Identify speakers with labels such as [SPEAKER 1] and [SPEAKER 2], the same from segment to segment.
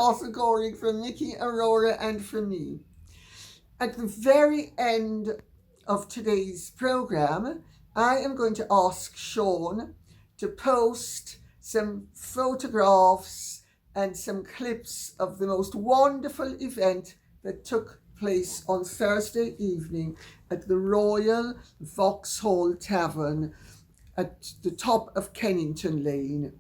[SPEAKER 1] Apostle Goring, from Nikki, Aurora, and from me. At the very end of today's programme, I am going to ask Sean to post some photographs and some clips of the most wonderful event that took place on Thursday evening at the Royal Vauxhall Tavern at the top of Kennington Lane.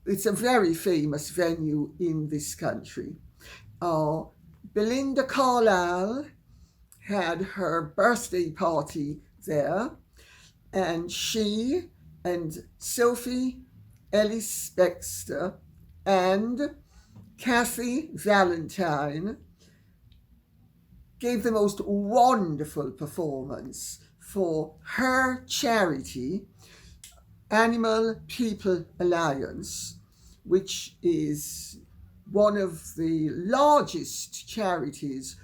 [SPEAKER 1] It's a very famous venue in this country. Belinda Carlisle had her birthday party there, and she and Sophie Ellis-Bextor and Kathy Valentine gave the most wonderful performance for her charity, Animal People Alliance, which is one of the largest charities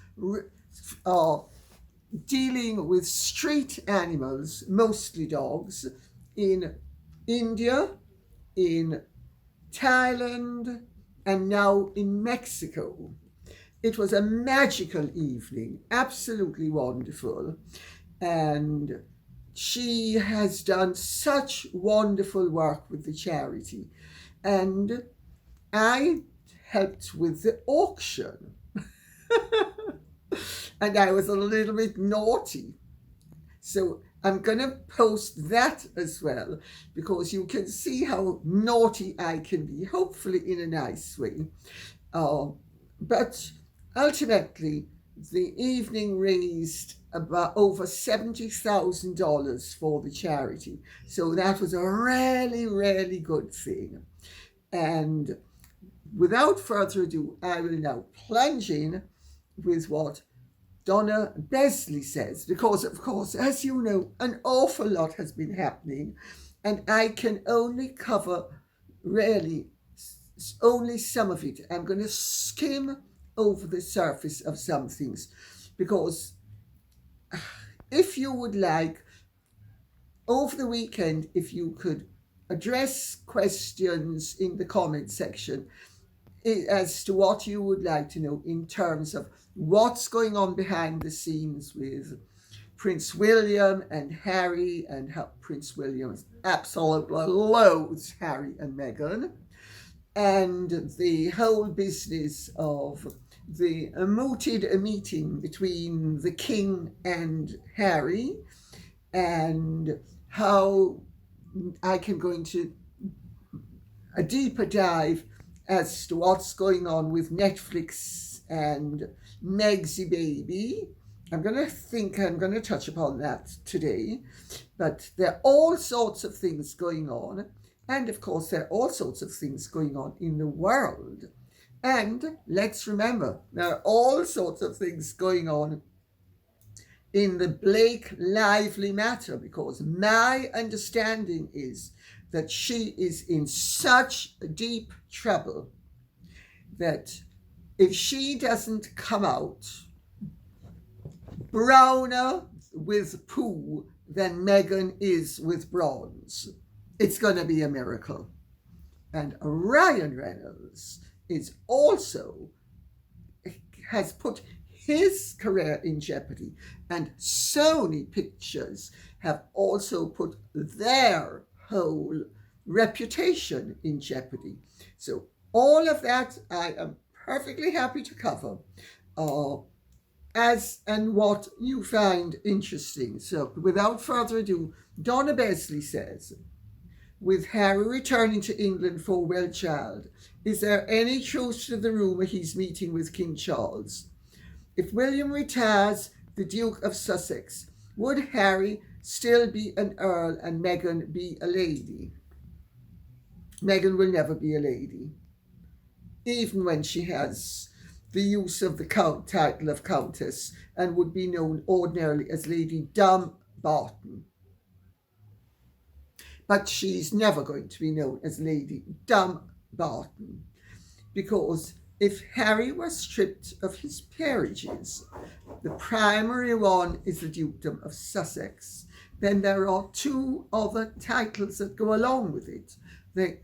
[SPEAKER 1] dealing with street animals, mostly dogs, in India, in Thailand, and now in Mexico. It was a magical evening, absolutely wonderful. And she has done such wonderful work with the charity. And I helped with the auction. And I was a little bit naughty. So I'm going to post that as well, because you can see how naughty I can be, hopefully in a nice way. But ultimately, the evening raised about over $70,000 for the charity. So that was a really, really good thing. And without further ado, I will now plunge in with what Donna Besley says, because, of course, as you know, an awful lot has been happening, and I can only cover really only some of it. I'm going to skim over the surface of some things, because if you would like, over the weekend, if you could address questions in the comment section as to what you would like to know in terms of what's going on behind the scenes with Prince William and Harry, and how Prince William absolutely loathes Harry and Meghan, and the whole business of the mooted meeting between the King and Harry, and how I can go into a deeper dive as to what's going on with Netflix and Megsy Baby. I'm going to touch upon that today, but there are all sorts of things going on. And of course, there are all sorts of things going on in the world. And let's remember, there are all sorts of things going on in the Blake Lively matter, because my understanding is that she is in such deep trouble that if she doesn't come out browner with poo than Meghan is with bronze, it's going to be a miracle. And Ryan Reynolds has put his career in jeopardy, and Sony Pictures have also put their whole reputation in jeopardy. So all of that I am perfectly happy to cover as and what you find interesting. So without further ado, Donna Besley says, with Harry returning to England for well child, is there any truth to the rumour he's meeting with King Charles? If William retires the Duke of Sussex, would Harry still be an Earl and Meghan be a lady? Meghan will never be a lady, even when she has the use of the title of Countess, and would be known ordinarily as Lady Dumbarton. But she's never going to be known as Lady Dumbarton, because if Harry was stripped of his peerages, the primary one is the Dukedom of Sussex, then there are two other titles that go along with it. The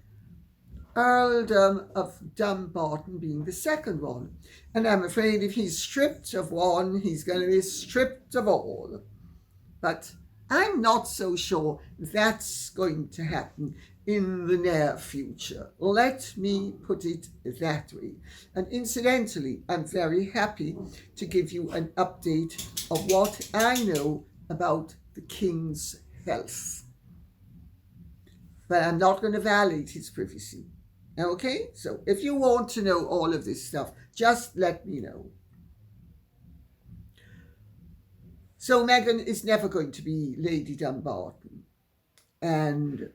[SPEAKER 1] Earldom of Dumbarton being the second one. And I'm afraid if he's stripped of one, he's going to be stripped of all. But I'm not so sure that's going to happen in the near future. Let me put it that way. And incidentally, I'm very happy to give you an update of what I know about the King's health. But I'm not going to violate his privacy. Okay? So if you want to know all of this stuff, just let me know. So Meghan is never going to be Lady Dumbarton. And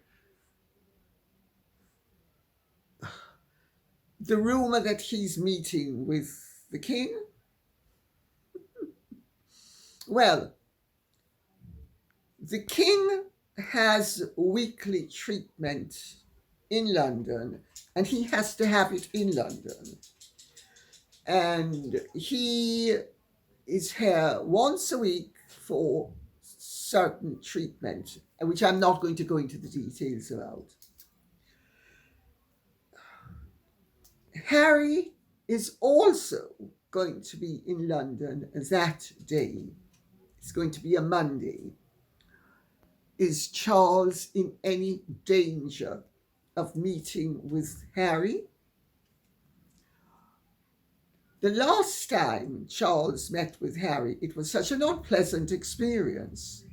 [SPEAKER 1] the rumour that he's meeting with the King, well, the King has weekly treatment in London, and he has to have it in London. And he is here once a week for certain treatment, which I'm not going to go into the details about. Harry is also going to be in London that day. It's going to be a Monday. Is Charles in any danger of meeting with Harry? The last time Charles met with Harry, it was such an unpleasant experience.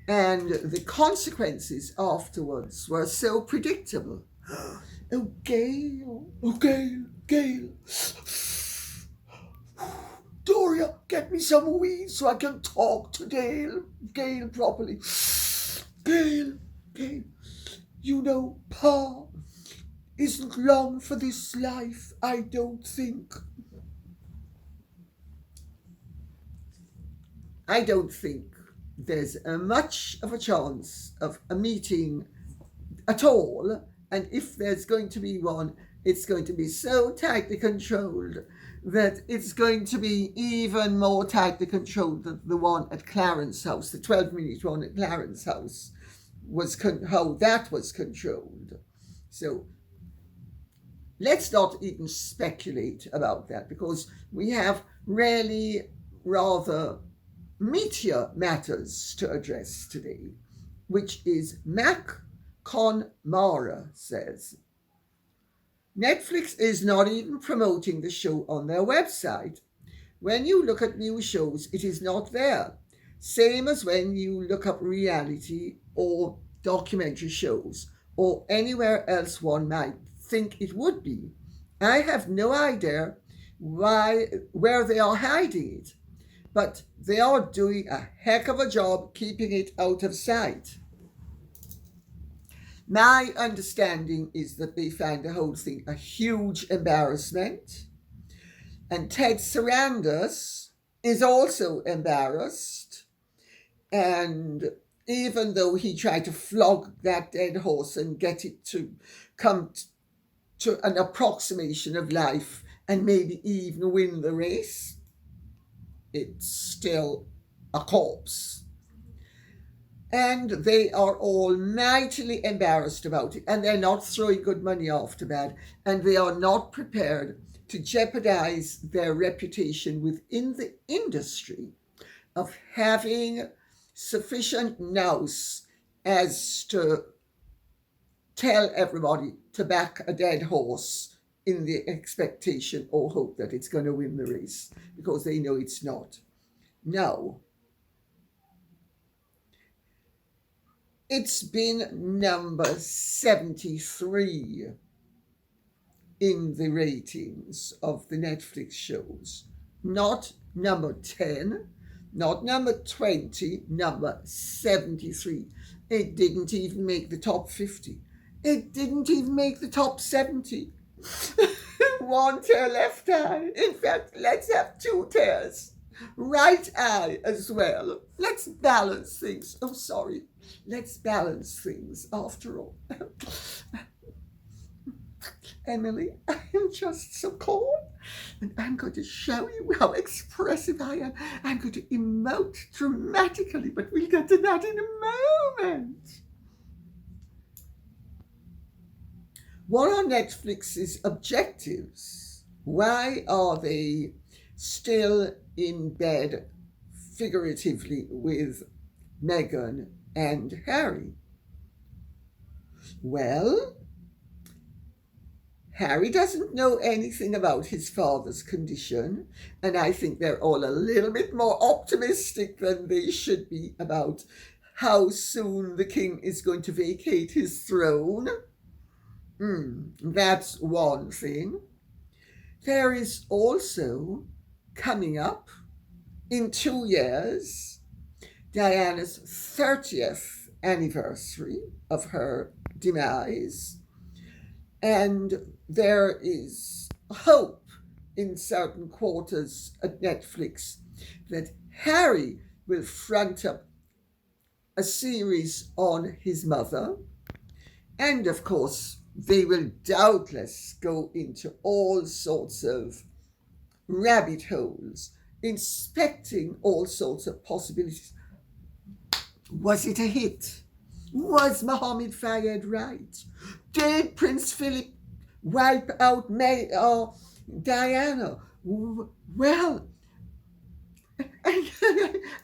[SPEAKER 1] And the consequences afterwards were so predictable. Oh, Gail, Gail. Doria, get me some weed so I can talk to Gail properly. Gail, you know, Pa isn't long for this life, I don't think. I don't think there's much of a chance of a meeting at all. And if there's going to be one, it's going to be so tightly controlled that it's going to be even more tightly controlled than the one at Clarence House, the 12-minute one at Clarence House, how that was controlled. So let's not even speculate about that, because we have really rather meatier matters to address today, which is Mac Conmara says, Netflix is not even promoting the show on their website. When you look at new shows, it is not there. Same as when you look up reality or documentary shows or anywhere else one might think it would be. I have no idea where they are hiding it, but they are doing a heck of a job keeping it out of sight. My understanding is that they find the whole thing a huge embarrassment. And Ted Sarandos is also embarrassed. And even though he tried to flog that dead horse and get it to come to an approximation of life and maybe even win the race, it's still a corpse. And they are all mightily embarrassed about it, and they're not throwing good money after bad, and they are not prepared to jeopardize their reputation within the industry of having sufficient nous as to tell everybody to back a dead horse in the expectation or hope that it's going to win the race, because they know it's not. Now, it's been number 73 in the ratings of the Netflix shows. Not number 10, not number 20, number 73. It didn't even make the top 50. It didn't even make the top 70. One tear left eye. In fact, let's have two tears. Right eye as well. Let's balance things. Oh, sorry. Let's balance things after all. Emily, I am just so cold, and I'm going to show you how expressive I am. I'm going to emote dramatically, but we'll get to that in a moment. What are Netflix's objectives? Why are they still in bed, figuratively, with Meghan and Harry? Well, Harry doesn't know anything about his father's condition, and I think they're all a little bit more optimistic than they should be about how soon the king is going to vacate his throne. That's one thing. There is also, coming up in 2 years, Diana's 30th anniversary of her demise, and there is hope in certain quarters at Netflix that Harry will front up a series on his mother, and of course they will doubtless go into all sorts of rabbit holes, inspecting all sorts of possibilities. Was it a hit? Was Mohammed Fayed right? Did Prince Philip wipe out Diana? Well,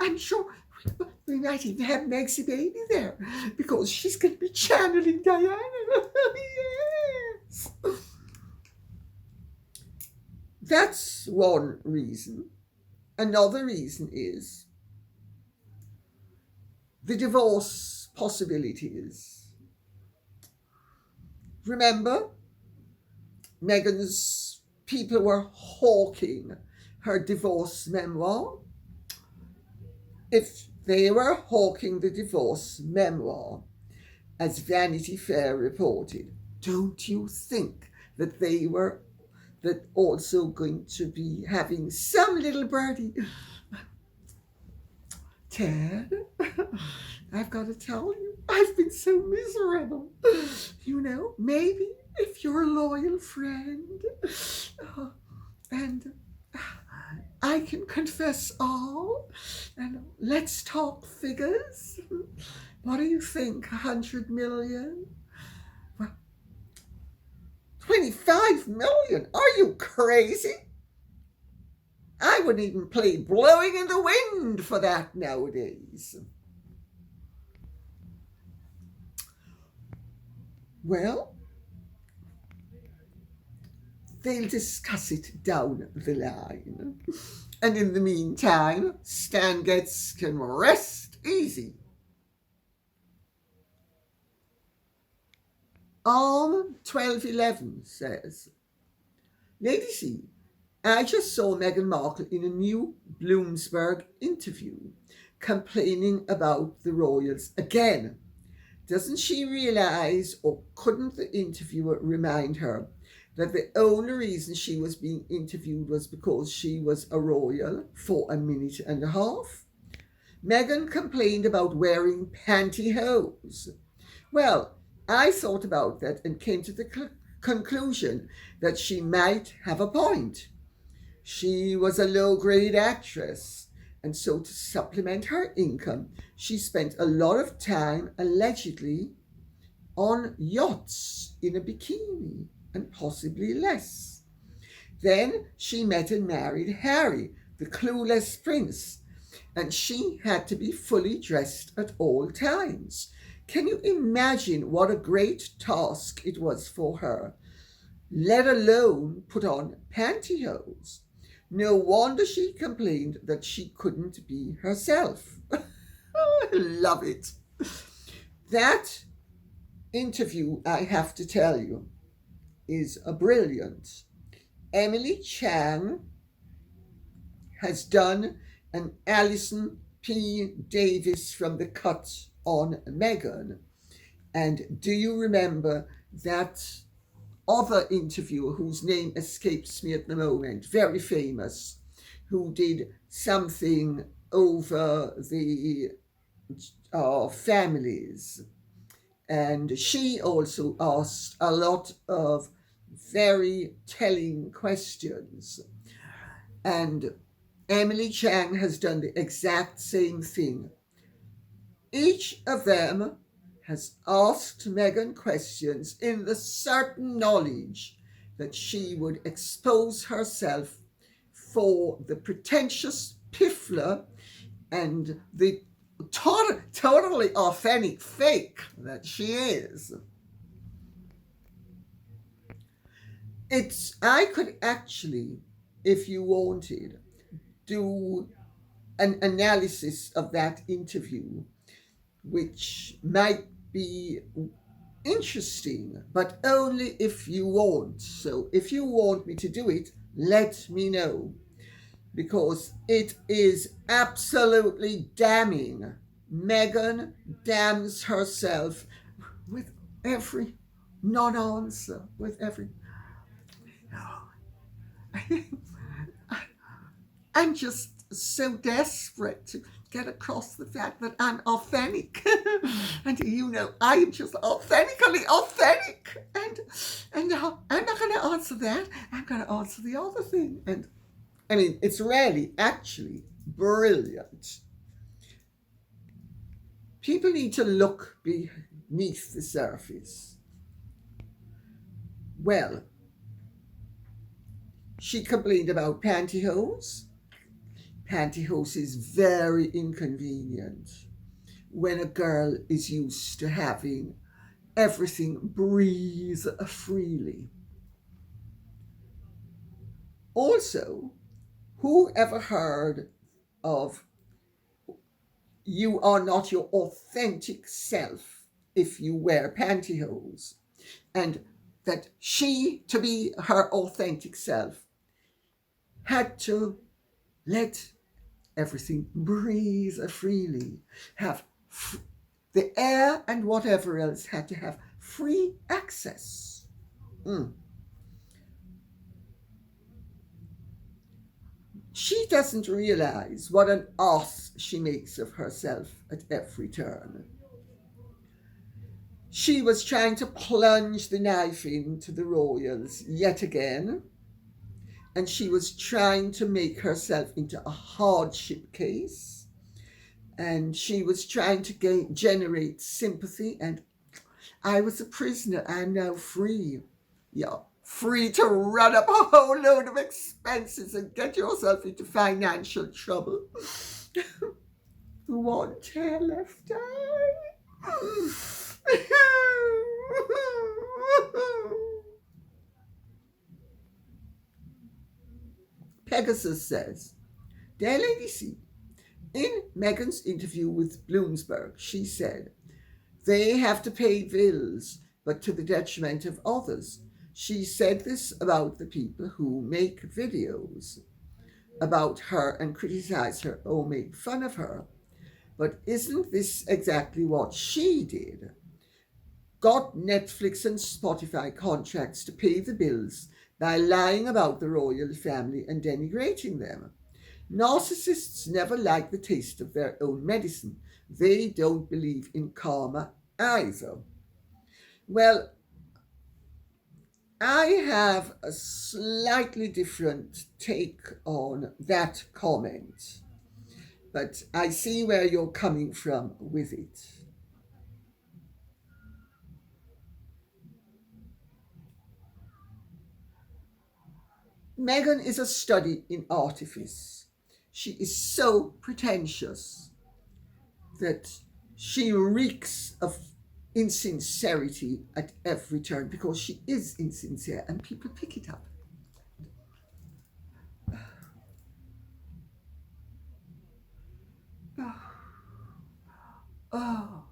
[SPEAKER 1] I'm sure we might even have Meg's baby there, because she's going to be channeling Diana. Yes. That's one reason. Another reason is the divorce possibilities. Remember, Meghan's people were hawking her divorce memoir. If they were hawking the divorce memoir, as Vanity Fair reported, don't you think that they were also going to be having some little birdie? Ted, I've got to tell you, I've been so miserable. Maybe if you're a loyal friend, and I can confess all, and let's talk figures. What do you think, 100 million? Well, 25 million? Are you crazy? I wouldn't even play Blowing in the Wind for that nowadays. Well, they'll discuss it down the line. And in the meantime, Stan Getz can rest easy. On 12:11 says, Lady C, I just saw Meghan Markle in a new Bloomberg interview complaining about the royals again. Doesn't she realise, or couldn't the interviewer remind her, that the only reason she was being interviewed was because she was a royal for a minute and a half? Meghan complained about wearing pantyhose. Well, I thought about that and came to the conclusion that she might have a point. She was a low-grade actress, and so to supplement her income, she spent a lot of time, allegedly, on yachts in a bikini, and possibly less. Then she met and married Harry, the clueless prince, and she had to be fully dressed at all times. Can you imagine what a great task it was for her, let alone put on pantyhose? No wonder she complained that she couldn't be herself. I love it. That interview, I have to tell you, is brilliant. Emily Chang has done an Alison P. Davis from The Cut on Meghan. And do you remember that other interviewer whose name escapes me at the moment, very famous, who did something over the families? And she also asked a lot of very telling questions. And Emily Chang has done the exact same thing. Each of them has asked Meghan questions in the certain knowledge that she would expose herself for the pretentious piffler and the totally authentic fake that she is. I could actually, if you wanted, do an analysis of that interview, which might be interesting, but only if you want. So if you want me to do it, let me know, because it is absolutely damning. Meghan damns herself with every non-answer, with every... I'm just so desperate to get across the fact that I'm authentic. And I am just authentically authentic. And I'm not going to answer that. I'm going to answer the other thing. And I mean, it's really actually brilliant. People need to look beneath the surface. Well, she complained about pantyhose. Pantyhose is very inconvenient when a girl is used to having everything breathe freely. Also, who ever heard of you are not your authentic self if you wear pantyhose, and that she, to be her authentic self, had to let everything breathe freely, have the air and whatever else had to have free access. She doesn't realize what an ass she makes of herself at every turn. She was trying to plunge the knife into the royals yet again, and she was trying to make herself into a hardship case, and she was trying to generate sympathy, and I was a prisoner, I'm now free. Yeah, free to run up a whole load of expenses and get yourself into financial trouble. One tear left eye. Pegasus says, Dear Lady C, in Meghan's interview with Bloomberg, she said, they have to pay bills, but to the detriment of others. She said this about the people who make videos about her and criticize her or make fun of her. But isn't this exactly what she did? Got Netflix and Spotify contracts to pay the bills by lying about the royal family and denigrating them. Narcissists never like the taste of their own medicine. They don't believe in karma either. Well, I have a slightly different take on that comment, but I see where you're coming from with it. Meghan is a study in artifice. She is so pretentious that she reeks of insincerity at every turn, because she is insincere and people pick it up. Oh.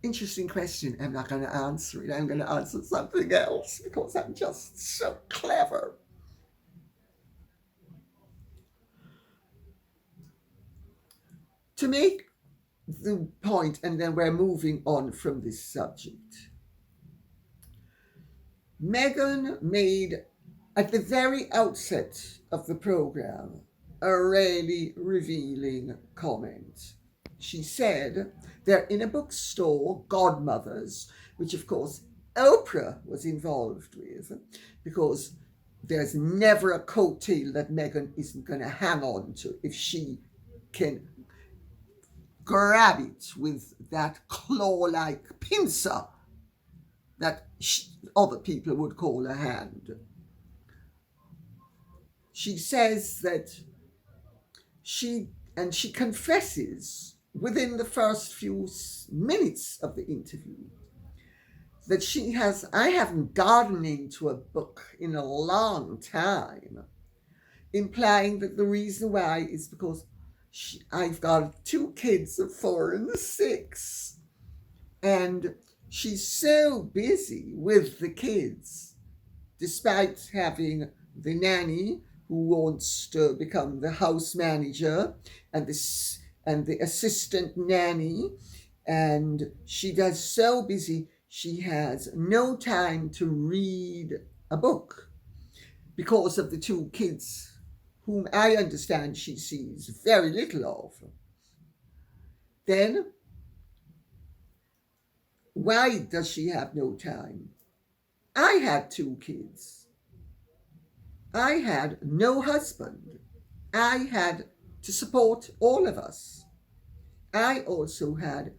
[SPEAKER 1] Interesting question. I'm not going to answer it. I'm going to answer something else because I'm just so clever. To make the point, and then we're moving on from this subject. Meghan made, at the very outset of the program, a really revealing comment. She said they're in a bookstore, Godmothers, which of course Oprah was involved with, because there's never a coattail that Meghan isn't going to hang on to if she can grab it with that claw-like pincer that other people would call a hand. She says that she confesses within the first few minutes of the interview that I haven't gotten into a book in a long time, implying that the reason why is because I've got 2 kids of 4 and 6, and she's so busy with the kids, despite having the nanny who wants to become the house manager and the assistant nanny, and she does so busy she has no time to read a book because of the 2 kids whom I understand she sees very little of. Then why does she have no time? I had 2 kids. I had no husband. I had to support all of us. I also had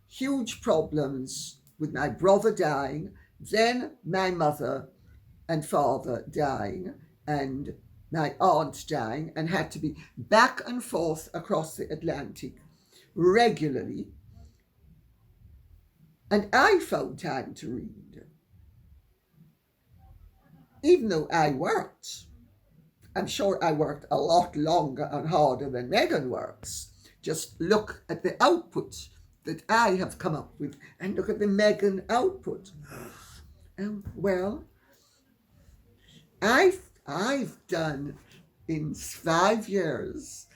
[SPEAKER 1] huge problems with my brother dying, then my mother and father dying, and my aunt dying, and had to be back and forth across the Atlantic regularly. And I found time to read. Even though I worked, I'm sure I worked a lot longer and harder than Meghan works. Just look at the output that I have come up with and look at the Meghan output. Well, I've done in 5 years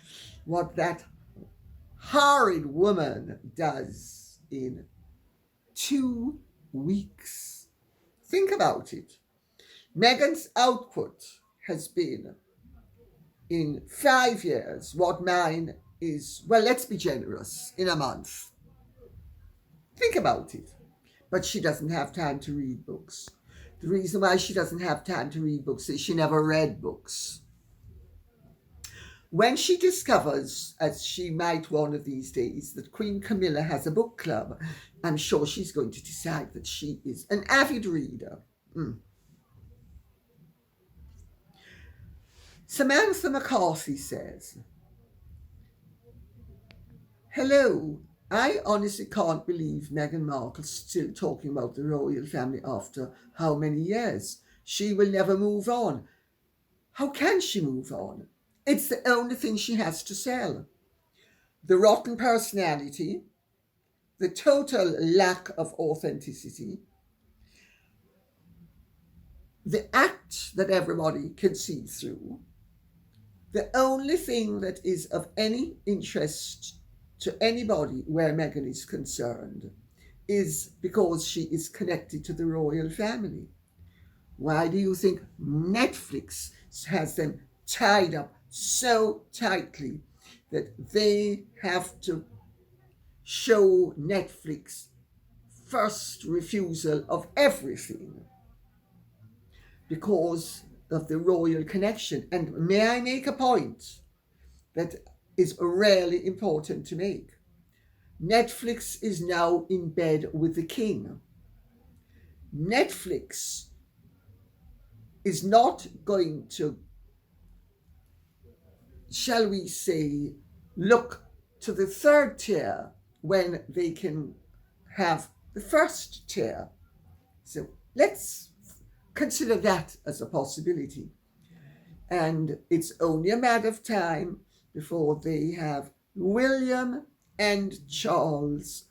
[SPEAKER 1] what that horrid woman does in 2 weeks. Think about it. Meghan's output has been in 5 years what mine is, well, let's be generous, in a month. Think about it. But she doesn't have time to read books. The reason why she doesn't have time to read books is she never read books. When she discovers, as she might one of these days, that Queen Camilla has a book club, I'm sure she's going to decide that she is an avid reader. Samantha McCarthy says, "Hello, I honestly can't believe Meghan Markle's still talking about the royal family after how many years? She will never move on. How can she move on? It's the only thing she has to sell. The rotten personality, the total lack of authenticity, the act that everybody can see through. The only thing that is of any interest to anybody where Meghan is concerned is because she is connected to the royal family. Why do you think Netflix has them tied up so tightly that they have to show Netflix first refusal of everything because of the royal connection? And may I make a point that is really important to make? Netflix is now in bed with the king. Netflix is not going to, shall we say, look to the 3rd tier when they can have the 1st tier. So let's consider that as a possibility. And it's only a matter of time before they have William and Charles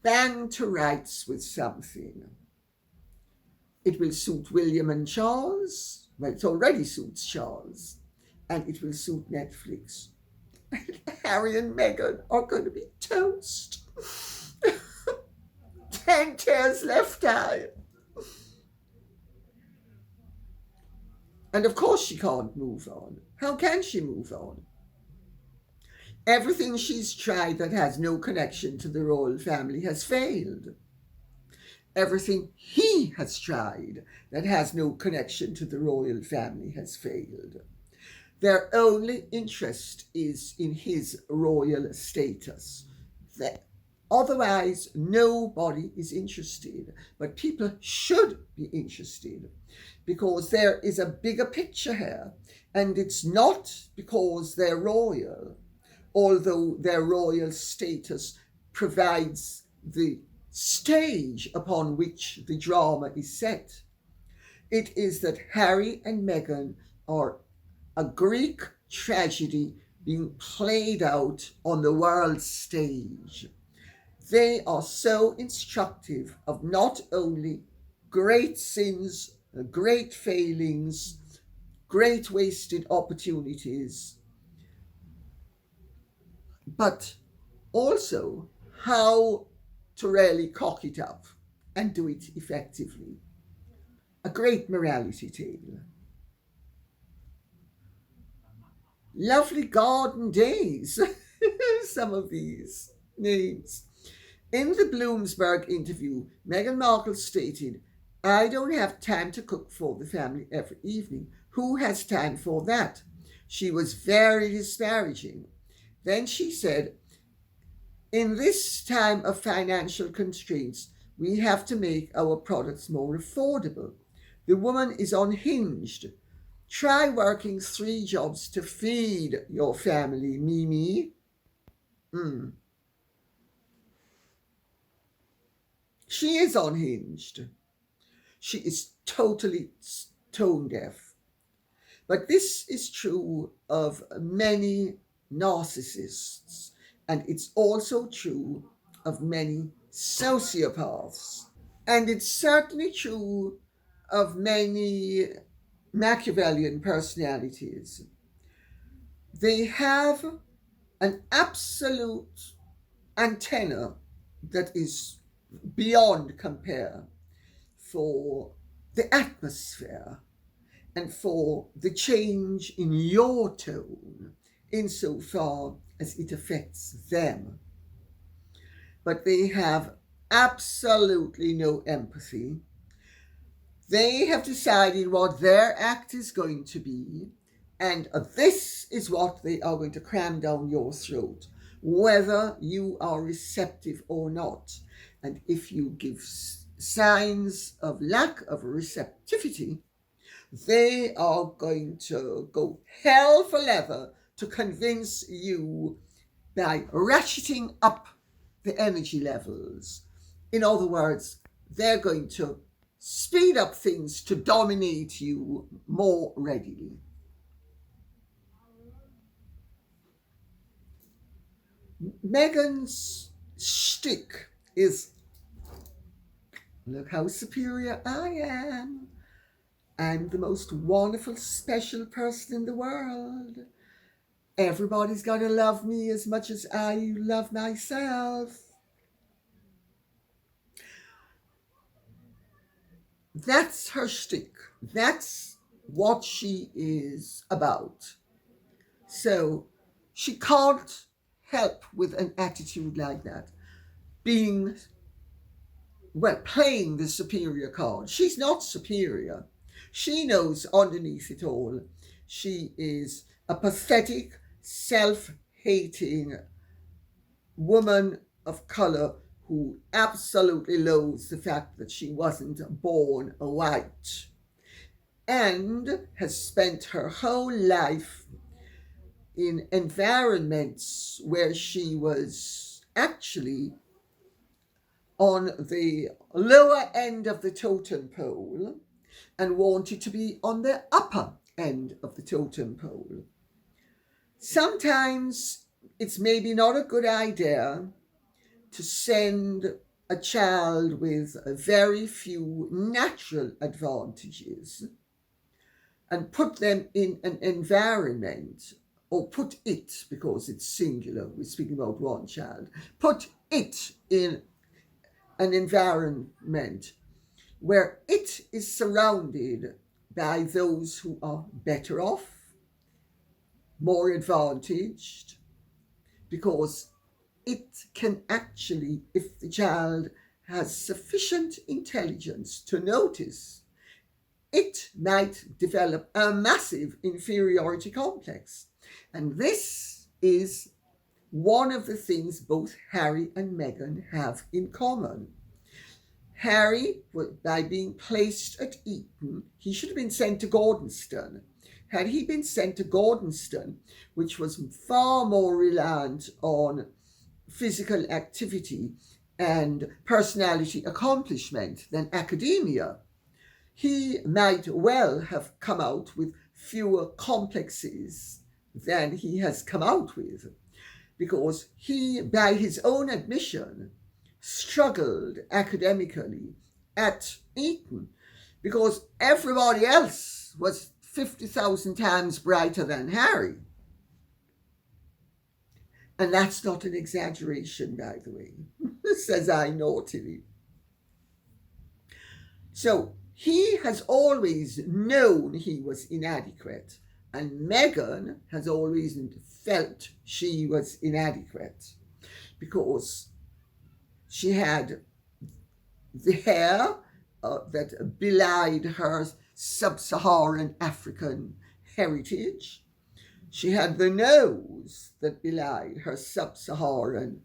[SPEAKER 1] bang to rights with something. It will suit William and Charles. Well, it already suits Charles. And it will suit Netflix. Harry and Meghan are going to be toast. 10 tears left eye. And of course she can't move on. How can she move on? Everything she's tried that has no connection to the royal family has failed. Everything he has tried that has no connection to the royal family has failed. Their only interest is in his royal status. That otherwise nobody is interested, but people should be interested because there is a bigger picture here, and it's not because they're royal, although their royal status provides the stage upon which the drama is set. It is that Harry and Meghan are a Greek tragedy being played out on the world stage. They are so instructive of not only great sins, great failings, great wasted opportunities, but also how to really cock it up and do it effectively. A great morality tale. Lovely garden days, some of these names. In the Bloomberg interview, Meghan Markle stated, "I don't have time to cook for the family every evening. Who has time for that?" She was very disparaging. Then she said, "In this time of financial constraints, we have to make our products more affordable." The woman is unhinged. Try working 3 jobs to feed your family, Mimi. She is unhinged. She is totally tone deaf. But this is true of many narcissists, and it's also true of many sociopaths. And it's certainly true of many Machiavellian personalities. They have an absolute antenna that is beyond compare for the atmosphere and for the change in your tone insofar as it affects them. But they have absolutely no empathy. They have decided what their act is going to be, and this is what they are going to cram down your throat, whether you are receptive or not. And if you give signs of lack of receptivity, they are going to go hell for leather to convince you by ratcheting up the energy levels. In other words, they're going to speed up things to dominate you more readily. Meghan's shtick is, look how superior I am. I'm the most wonderful, special person in the world. Everybody's got to love me as much as I love myself. That's her shtick. That's what she is about. So she can't help with an attitude like that. Playing the superior card. She's not superior. She knows underneath it all, she is a pathetic, self-hating woman of colour who absolutely loathes the fact that she wasn't born white and has spent her whole life in environments where she was actually on the lower end of the totem pole and wanted to be on the upper end of the totem pole. Sometimes it's maybe not a good idea to send a child with very few natural advantages and put them in an environment, or put it, because it's singular, we're speaking about one child, put it in an environment where it is surrounded by those who are better off, more advantaged, because it can actually, if the child has sufficient intelligence to notice it might develop a massive inferiority complex. And this is one of the things both Harry and Meghan have in common. Harry, by being placed at Eton, he should have been sent to Gordonston. Had he been sent to Gordonston, which was far more reliant on physical activity and personality accomplishment than academia, he might well have come out with fewer complexes than he has come out with, because he, by his own admission, struggled academically at Eton because everybody else was 50,000 times brighter than Harry. And that's not an exaggeration, by the way, says I naughtily. So he has always known he was inadequate, and Meghan has always felt she was inadequate because she had the hair that belied her sub-Saharan African heritage. She had the nose that belied her sub-Saharan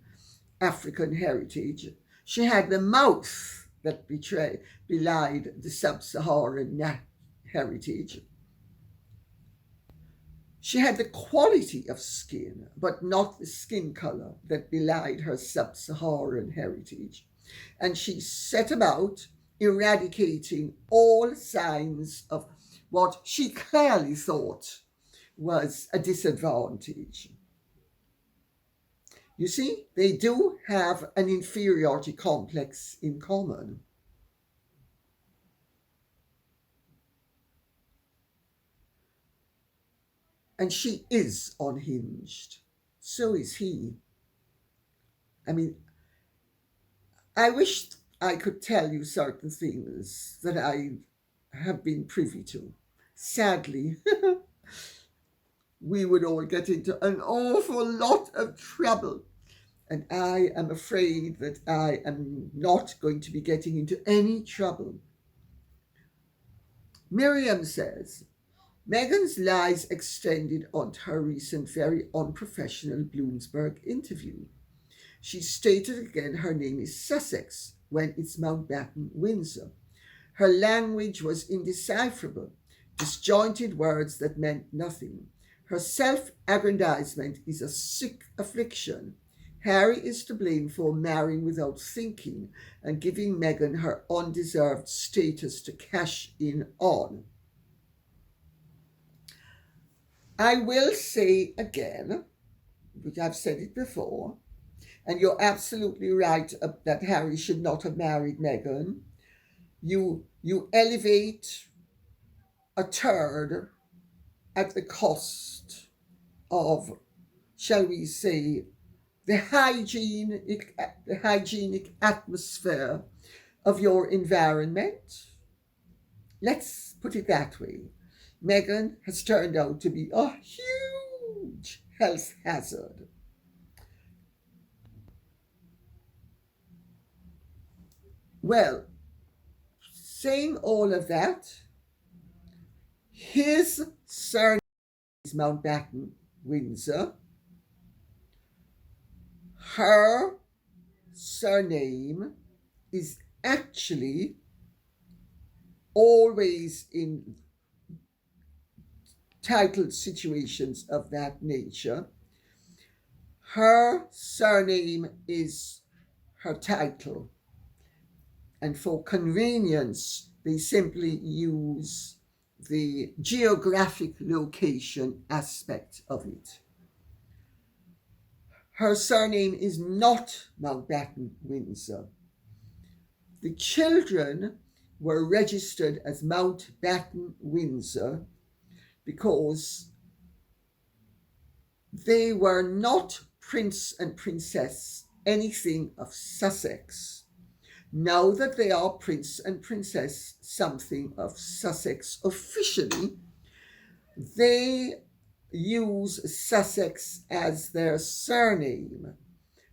[SPEAKER 1] African heritage. She had the mouth that belied the sub-Saharan heritage. She had the quality of skin, but not the skin color that belied her sub-Saharan heritage. And she set about eradicating all signs of what she clearly thought was a disadvantage. You see, they do have an inferiority complex in common. And she is unhinged. So is he. I mean, I wish I could tell you certain things that I have been privy to. Sadly, we would all get into an awful lot of trouble. And I am afraid that I am not going to be getting into any trouble. Miriam says, Meghan's lies extended onto her recent very unprofessional Bloomberg interview. She stated again her name is Sussex when it's Mountbatten-Windsor. Her language was indecipherable, disjointed words that meant nothing. Her self-aggrandizement is a sick affliction. Harry is to blame for marrying without thinking and giving Meghan her undeserved status to cash in on. I will say again, which I've said it before, and you're absolutely right that Harry should not have married Meghan. You elevate a turd at the cost of, shall we say, the hygienic atmosphere of your environment. Let's put it that way. Meghan has turned out to be a huge health hazard. Well, saying all of that, his surname is Mountbatten-Windsor. Her surname is actually always in titled situations of that nature. Her surname is her title. And for convenience, they simply use the geographic location aspect of it. Her surname is not Mountbatten-Windsor. The children were registered as Mountbatten-Windsor because they were not Prince and Princess anything of Sussex. Now that they are Prince and Princess something of Sussex officially, they use Sussex as their surname.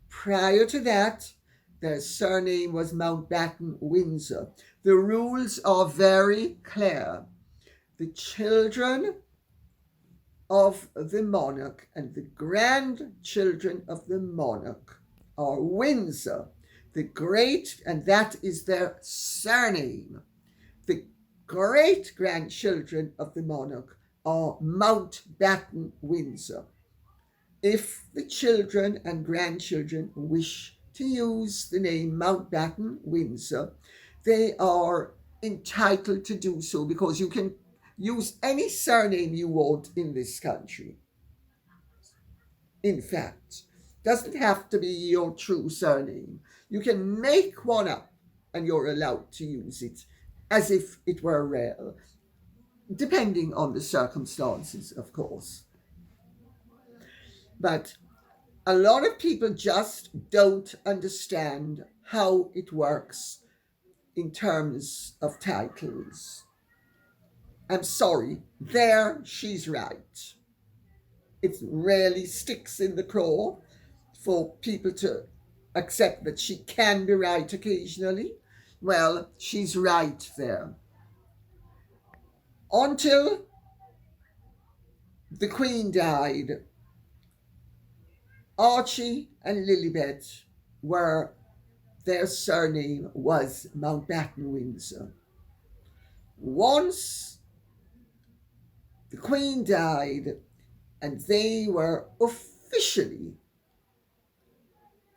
[SPEAKER 1] Prior to that, their surname was Mountbatten-Windsor. The rules are very clear. The children of the monarch and the grandchildren of the monarch are Windsor. The great, and that is their surname. The great-grandchildren of the monarch are Mountbatten-Windsor. If the children and grandchildren wish to use the name Mountbatten-Windsor, they are entitled to do so, because you can use any surname you want in this country. In fact, doesn't have to be your true surname. You can make one up and you're allowed to use it as if it were real, depending on the circumstances, of course. But a lot of people just don't understand how it works in terms of titles. I'm sorry, there she's right. It really sticks in the craw for people to accept that she can be right occasionally. Well, she's right there. Until the Queen died, Archie and Lilibet their surname was Mountbatten-Windsor. Once the Queen died and they were officially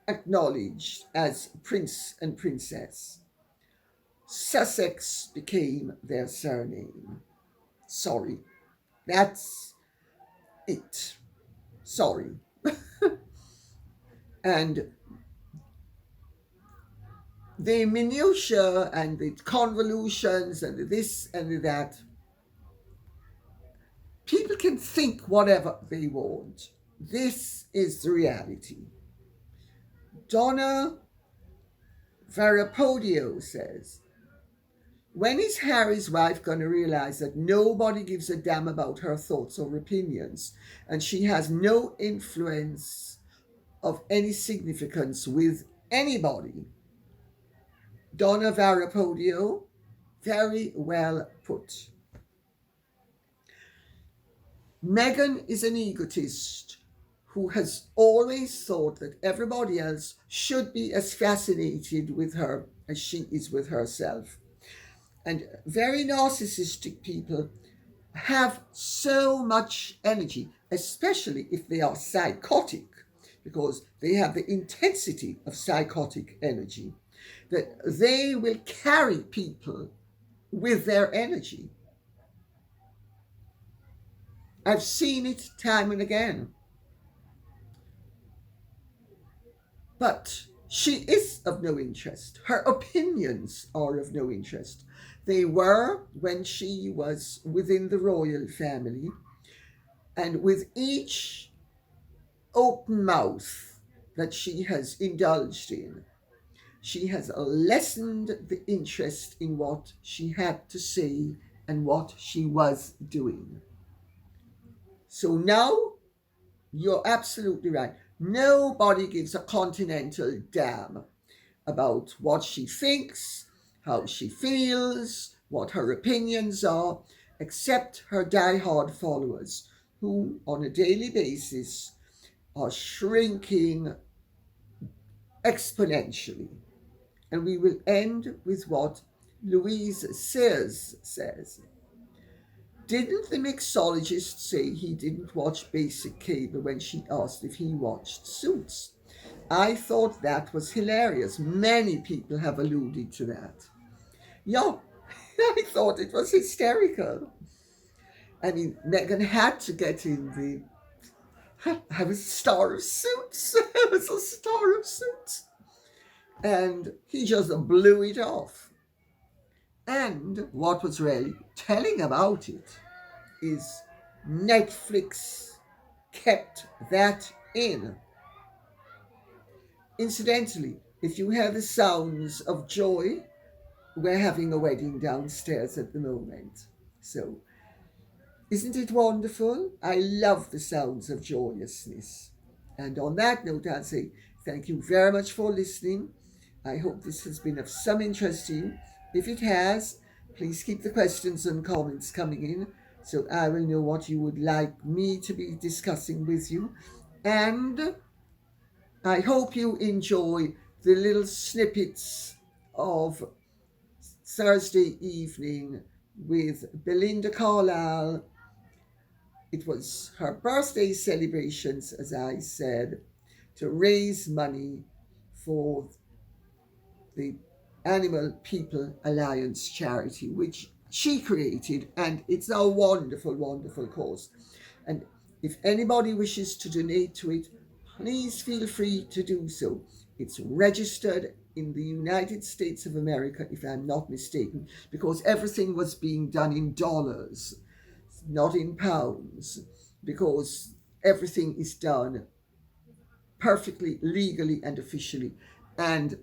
[SPEAKER 1] acknowledged as Prince and Princess, Sussex became their surname. Sorry, that's it. Sorry. And the minutiae and the convolutions and the this and the that, people can think whatever they want. This is the reality. Donna Varapodio says, when is Harry's wife going to realize that nobody gives a damn about her thoughts or opinions, and she has no influence of any significance with anybody? Donna Varapodio, very well put. Meghan is an egotist who has always thought that everybody else should be as fascinated with her as she is with herself. And very narcissistic people have so much energy, especially if they are psychotic, because they have the intensity of psychotic energy, that they will carry people with their energy. I've seen it time and again. But she is of no interest. Her opinions are of no interest. They were when she was within the royal family, and with each open mouth that she has indulged in, she has lessened the interest in what she had to say and what she was doing. So now, you're absolutely right. Nobody gives a continental damn about what she thinks, how she feels, what her opinions are, except her die-hard followers, who on a daily basis are shrinking exponentially. And we will end with what Louise Sears says. Didn't the mixologist say he didn't watch basic cable when she asked if he watched Suits? I thought that was hilarious. Many people have alluded to that. Yeah, I thought it was hysterical. I mean, Meghan had to get in I was a star of Suits. I was a star of Suits. And he just blew it off. And what was really telling about it is Netflix kept that in. Incidentally, if you hear the sounds of joy, we're having a wedding downstairs at the moment. So, isn't it wonderful? I love the sounds of joyousness. And on that note, I'll say thank you very much for listening. I hope this has been of some interest to you. If it has, please keep the questions and comments coming in so I will know what you would like me to be discussing with you. And I hope you enjoy the little snippets of Thursday evening with Belinda Carlisle. It was her birthday celebrations, as I said, to raise money for the Animal People Alliance charity, which she created, and it's a wonderful, wonderful cause. And if anybody wishes to donate to it, please feel free to do so. It's registered in the United States of America, if I'm not mistaken, because everything was being done in dollars, not in pounds, because everything is done perfectly legally and officially. And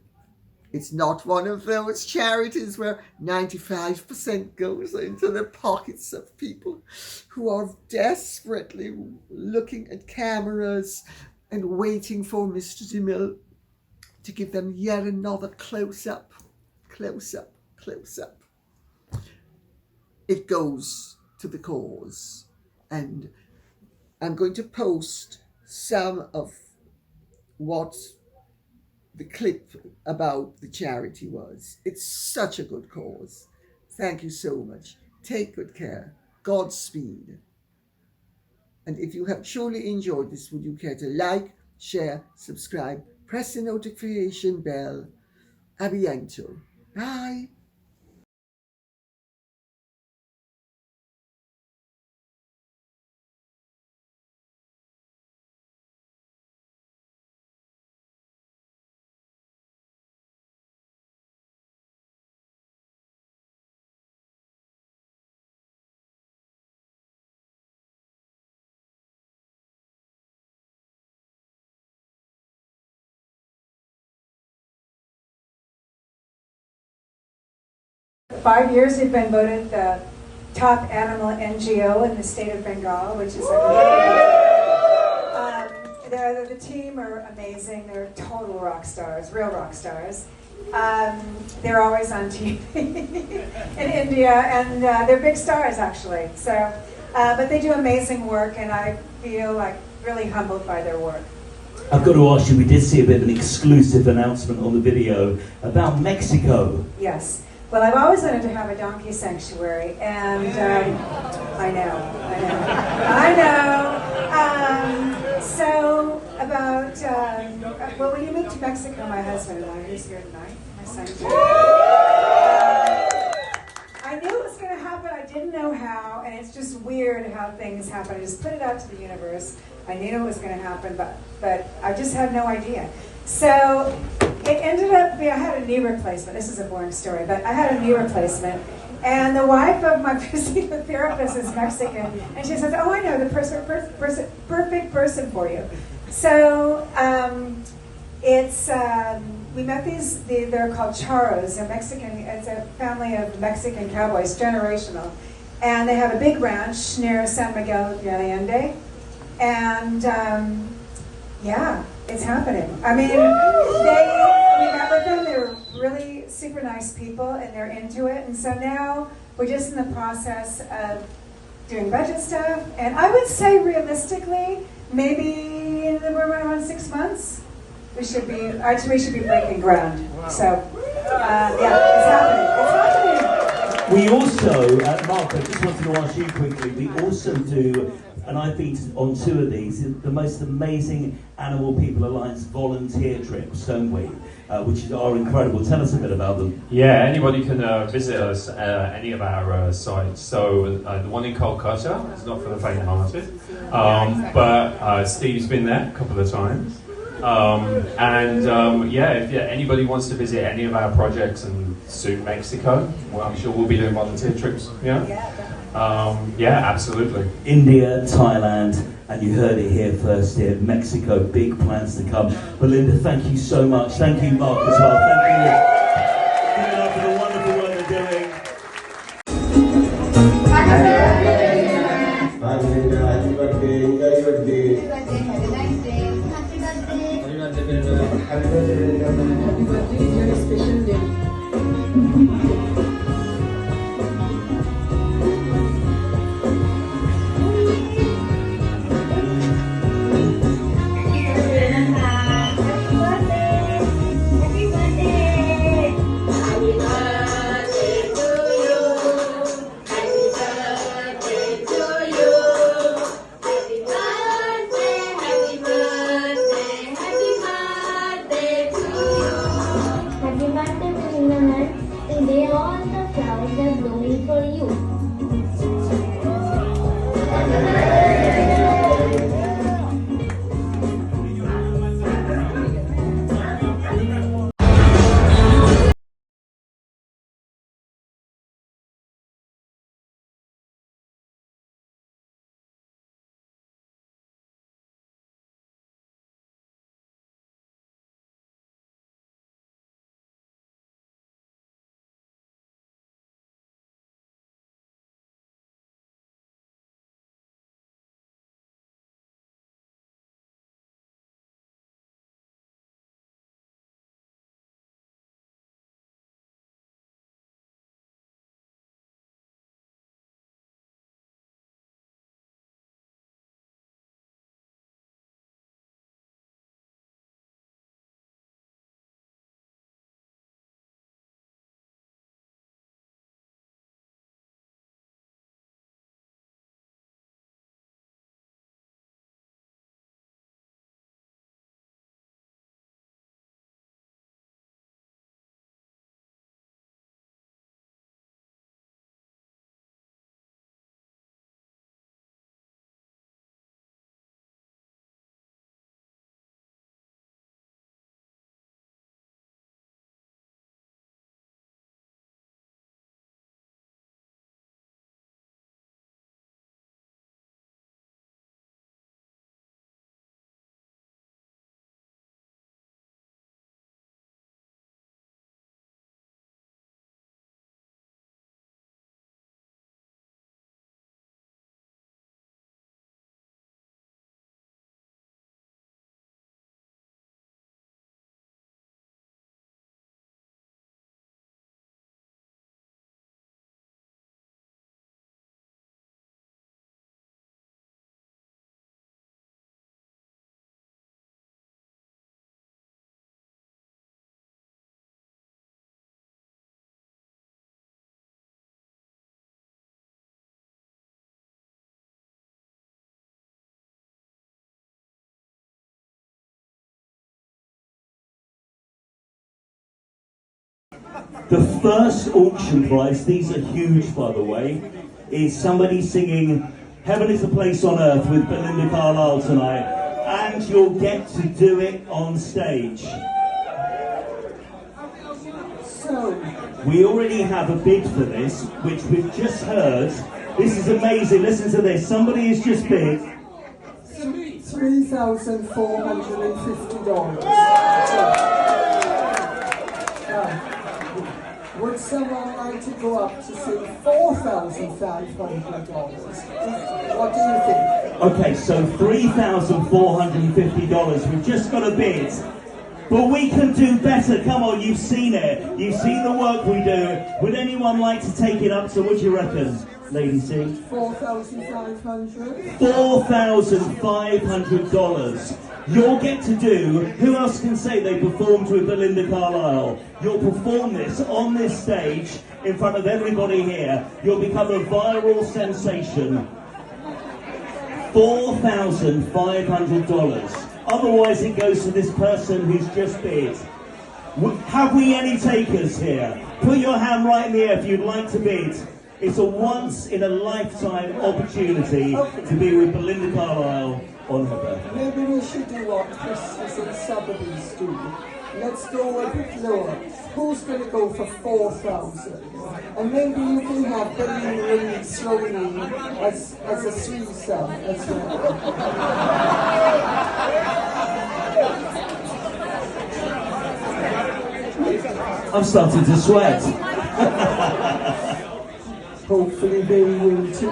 [SPEAKER 1] it's not one of those charities where 95% goes into the pockets of people who are desperately looking at cameras and waiting for Mr. DeMille to give them yet another close-up. It goes to the cause. And I'm going to post some of what the clip about the charity was. It's such a good cause. Thank you so much. Take good care. Godspeed. And if you have truly enjoyed this, would you care to like, share, subscribe, press the notification bell? A bientôt. Bye.
[SPEAKER 2] For 5 years, we've been voted the top animal NGO in the state of Bengal, which is the team are amazing. They're total rock stars, real rock stars. They're always on TV in India, and they're big stars, actually. So, but they do amazing work, and I feel like really humbled by their work.
[SPEAKER 3] I've got to ask you, we did see a bit of an exclusive announcement on the video about Mexico.
[SPEAKER 2] Yes. Well, I've always wanted to have a donkey sanctuary, and I know. So about, well, when you moved to Mexico, my husband and I, who's here tonight, my son, I knew it was going to happen. I didn't know how, and it's just weird how things happen. I just put it out to the universe. I knew it was going to happen, but I just had no idea. So it ended up being, I had a knee replacement. This is a boring story, but I had a knee replacement. And the wife of my physical therapist is Mexican. And she says, oh, I know the perfect person for you. So we met they're called Charrles. It's a family of Mexican cowboys, generational. And they have a big ranch near San Miguel de Allende. And yeah, it's happening. I mean, we met with them. They're really super nice people, and they're into it. And so now we're just in the process of doing budget stuff. And I would say, realistically, maybe around 6 months, we should be breaking ground. So, yeah, it's happening.
[SPEAKER 3] We also, Mark, I just wanted to ask you quickly, we also do, and I've been on 2 of these, the most amazing Animal People Alliance volunteer trips, don't we? Which are incredible. Tell us a bit about them.
[SPEAKER 4] Yeah, anybody can visit us at any of our sites. So the one in Kolkata is not for the faint-hearted, but Steve's been there a couple of times. If anybody wants to visit any of our projects and soon Mexico, well, I'm sure we'll be doing volunteer trips. Yeah, absolutely.
[SPEAKER 3] India, Thailand, and you heard it here first here, Mexico, big plans to come. Belinda, thank you so much. Thank you, Mark, as well. Thank you. Give it up for the wonderful work they're doing.
[SPEAKER 5] Happy birthday. Happy birthday. Happy birthday. Happy birthday. Happy birthday. Happy birthday. Happy birthday.
[SPEAKER 3] The first auction price, these are huge by the way, is somebody singing Heaven is a Place on Earth with Belinda Carlisle tonight, and you'll get to do it on stage.
[SPEAKER 1] So,
[SPEAKER 3] we already have a bid for this, which we've just heard. This is amazing, listen to this. Somebody has just bid
[SPEAKER 1] $3,450. Would someone like to go up to say $4,500? What do you think?
[SPEAKER 3] Okay, so $3,450. We've just got a bid. But we can do better. Come on, you've seen it. You've seen the work we do. Would anyone like to take it up? So what do you reckon, Lady C?
[SPEAKER 1] $4,500.
[SPEAKER 3] $4,500. You'll get to do, who else can say they performed with Belinda Carlisle? You'll perform this on this stage in front of everybody here. You'll become a viral sensation. $4,500. Otherwise it goes to this person who's just bid. Have we any takers here? Put your hand right in the air if you'd like to bid. It's a once in a lifetime opportunity to be with Belinda Carlisle on her birthday.
[SPEAKER 1] Maybe we should do what Christmas and Sotheby's do. Let's go a bit lower. Who's going to go for 4,000? And maybe you can have Belinda thrown in as a threesome as well.
[SPEAKER 3] I'm starting to sweat.
[SPEAKER 1] Hopefully they will too.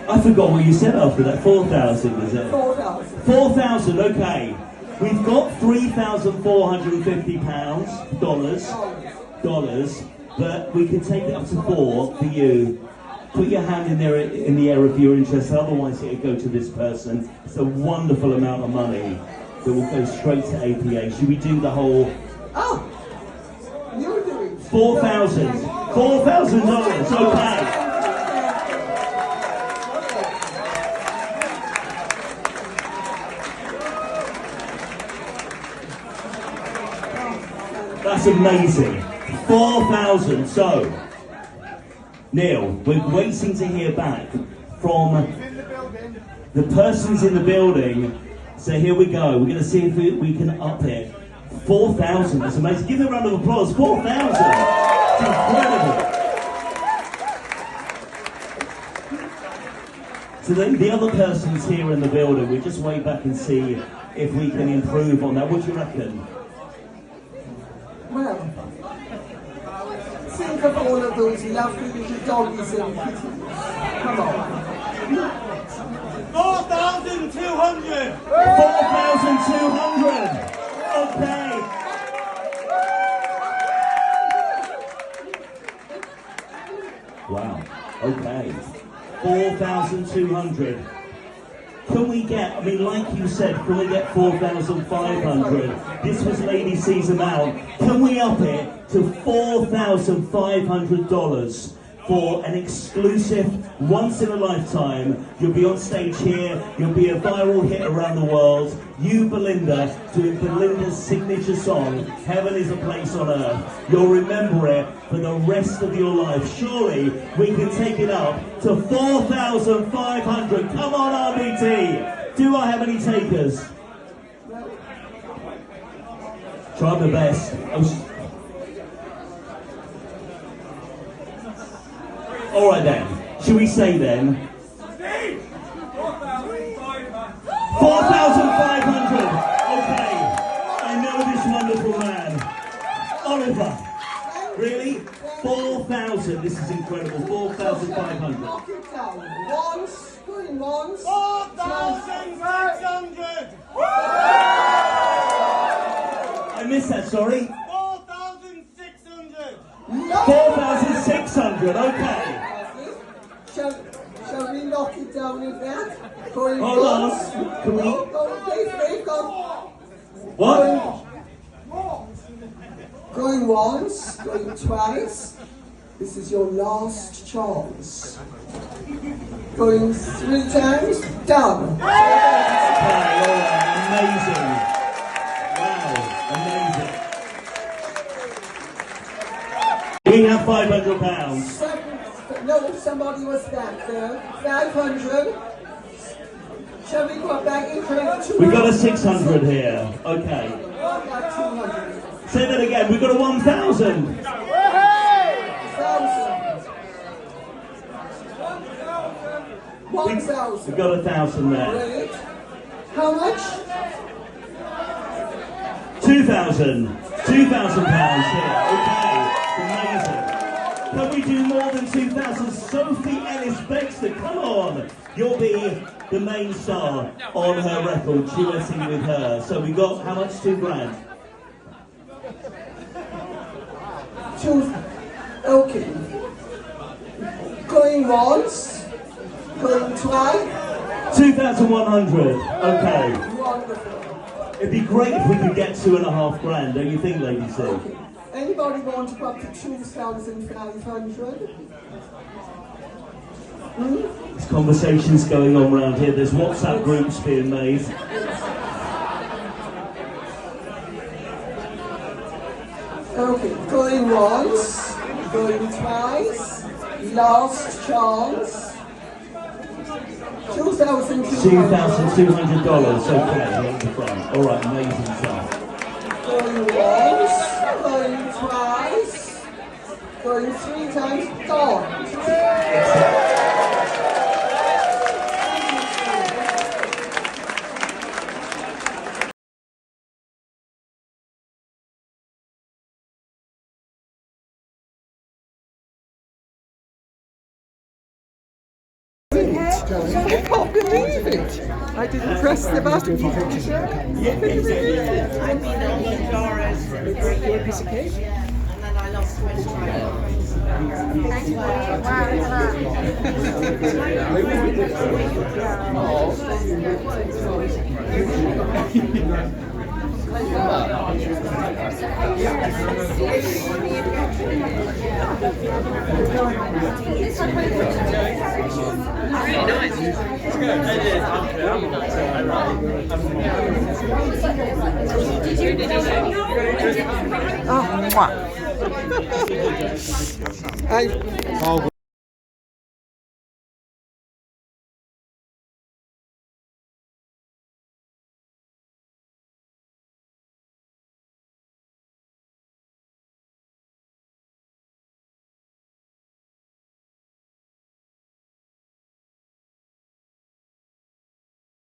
[SPEAKER 3] I forgot what you said after that. 4,000 was it?
[SPEAKER 1] 4,000.
[SPEAKER 3] 4,000, okay. We've got £3,450 dollars, but we can take it up to 4 for you. Put your hand in there in the air if you're interested, otherwise it'll go to this person. It's a wonderful amount of money that will go straight to APA. Should we do the whole?
[SPEAKER 1] Oh! You're doing
[SPEAKER 3] $4,000. $4,000, okay. That's amazing. 4,000. So, Neil, we're waiting to hear back from the persons in the building. So here we go. We're going to see if we can up it. 4,000. That's amazing. Give them a round of applause. 4,000. It's incredible. So then the other persons here in the building, we just wait back and see if we can improve on that. What do you reckon?
[SPEAKER 1] Well, think of all of those lovely little doggies and kitties. Come on.
[SPEAKER 3] 4,200! 4,200! Okay. Wow. Okay. 4,200. Can we get, I mean, like you said, can we get 4,500? This was Lady C's amount. Can we up it to $4,500 for an exclusive, once in a lifetime? You'll be on stage here, you'll be a viral hit around the world. You, Belinda, doing Belinda's signature song, Heaven is a Place on Earth. You'll remember it for the rest of your life. Surely we can take it up to 4,500. Come on, RBT. Do I have any takers? Try my best. All right then. Should we say then? 4,500. Okay. I know this wonderful man. Oliver. Really? 4,000. This is incredible. 4,500.
[SPEAKER 1] Knock it down. Once. Going once.
[SPEAKER 6] 4,600.
[SPEAKER 3] I missed that, sorry.
[SPEAKER 6] 4,600.
[SPEAKER 3] 4,600. Okay.
[SPEAKER 1] Shall we knock it down with that? Going
[SPEAKER 3] Hold on.
[SPEAKER 1] once.
[SPEAKER 3] Can we?
[SPEAKER 1] Go.
[SPEAKER 3] What?
[SPEAKER 1] Going once, going twice. This is your last chance. Going 3 times, done.
[SPEAKER 3] Okay, all right. Amazing. Wow, amazing.
[SPEAKER 1] No, somebody was back there. 500. Shall we go back in for 200?
[SPEAKER 3] We've got a 600 here. Okay.
[SPEAKER 1] What about 200?
[SPEAKER 3] Say that again. We've got a 1,000.
[SPEAKER 1] 1,000.
[SPEAKER 3] We've got 1,000 there.
[SPEAKER 1] Great. How much?
[SPEAKER 3] 2,000. £2,000 here. Okay. Amazing. Can we do more than 2,000? Sophie Ellis-Bextor, come on. You'll be the main star on her record, duetting with her. So we got, how much? 2 grand?
[SPEAKER 1] Okay. Going once. Going twice.
[SPEAKER 3] 2,100. Okay.
[SPEAKER 1] Wonderful.
[SPEAKER 3] It'd be great if we could get 2.5 grand, don't you think, Lady C?
[SPEAKER 1] Okay. Anybody want to go up to 2,500?
[SPEAKER 3] There's conversations going on around here. There's WhatsApp groups being made.
[SPEAKER 1] Okay, going once, going twice, last chance.
[SPEAKER 3] $2,200. Okay, on the front. All right, amazing stuff.
[SPEAKER 1] Going once, going twice, going 3 times, gone. I can't believe it. I didn't press the button.
[SPEAKER 6] I've been on Charrles for a year piece of cake. And then I lost 20
[SPEAKER 1] Oh,